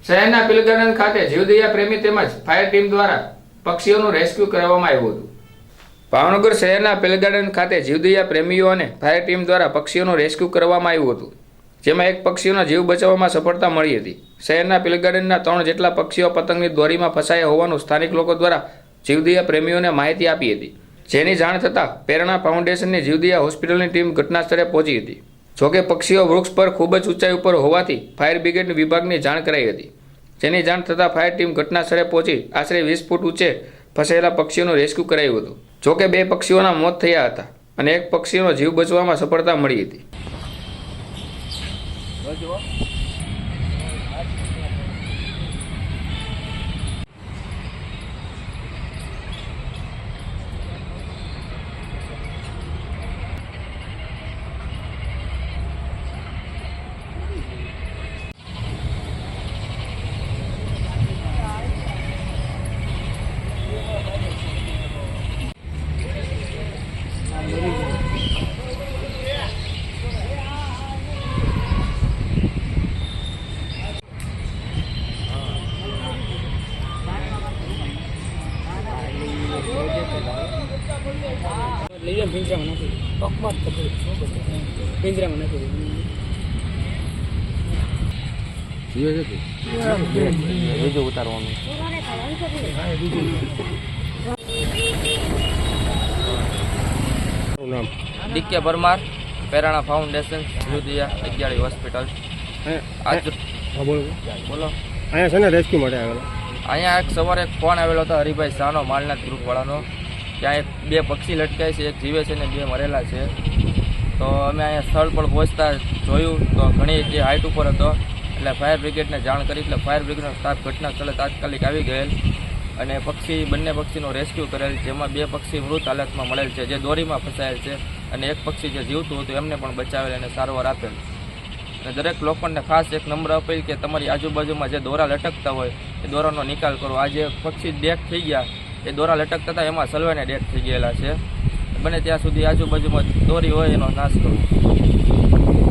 શહેરના પીલ ગાર્ડન ખાતે જીવદયા પ્રેમી તેમજ ફાયર ટીમ દ્વારા પક્ષીઓનું રેસ્ક્યુ કરવામાં આવ્યું હતું। ભાવનગર શહેરના પીલ ગાર્ડન ખાતે જીવદયા પ્રેમીઓ અને ફાયર ટીમ દ્વારા પક્ષીઓનું રેસ્ક્યુ કરવામાં આવ્યું હતું, જેમાં એક પક્ષીઓનો જીવ બચાવવામાં સફળતા મળી હતી। શહેરના પીલ ગાર્ડનના 3 જેટલા પક્ષીઓ પતંગની દોરીમાં ફસાયા હોવાનું સ્થાનિક લોકો દ્વારા જીવદયા પ્રેમીઓને માહિતી આપી હતી, જેની જાણ થતાં પ્રેરણા ફાઉન્ડેશનની જીવદયા હોસ્પિટલની ટીમ ઘટના સ્થળે પહોંચી હતી। જોકે પક્ષીઓ વૃક્ષ પર ખૂબ જ ઊંચાઈ ઉપર હોવાથી ફાયર બ્રિગેડ વિભાગની જાણ કરાઈ હતી, જેની જાણ થતાં ફાયર ટીમ ઘટના સ્થળે પહોંચી આશરે 20 ફૂટ ઊંચે ફસાયેલા પક્ષીઓનું રેસ્ક્યુ કરાયું હતું। જોકે 2 પક્ષીઓના મોત થયા હતા અને એક પક્ષીનો જીવ બચવામાં સફળતા મળી હતી। ડીકે પરમાર, પ્રેરણા ફાઉન્ડેશન, જીવદયા અગિયાળી હોસ્પિટલ। બોલો। અહીંયા છે ને રેસ્ક્યુ માટે આવેલો? અહીંયા એક સવારે ફોન આવેલો હતો હરિભાઈ શાહનો, માલનાથ ગ્રુપવાળાનો। ત્યાં 2 પક્ષી લટકાય છે, એક જીવે છે ને 2 મરેલા છે। તો અમે અહીંયા સ્થળ પર પહોંચતા જોયું તો ઘણી જે હાઇટ ઉપર હતો, એટલે ફાયર બ્રિગેડને જાણ કરી, એટલે ફાયર બ્રિગેડનો સ્ટાફ ઘટના સ્થળે તાત્કાલિક આવી ગયેલ અને બંને પક્ષીનો રેસ્ક્યુ કરેલ, જેમાં 2 પક્ષી મૃત હાલતમાં મળેલ છે, જે દોરીમાં ફસાયેલ છે, અને એક પક્ષી જે જીવતું હતું એમને પણ બચાવેલ અને સારવાર આપેલ। અને દરેક લોકોને ખાસ એક નમ્ર અપીલ કે તમારી આજુબાજુમાં જે દોરા લટકતા હોય એ દોરાનો નિકાલ કરો। આ જે પક્ષી ડેથ થઈ ગયા એ દોરા લટકતા હતા એમાં સલવાઈને ડેથ થઈ ગયેલા છે। બને ત્યાં સુધી આજુબાજુમાં દોરી હોય એનો નાશ કરવો।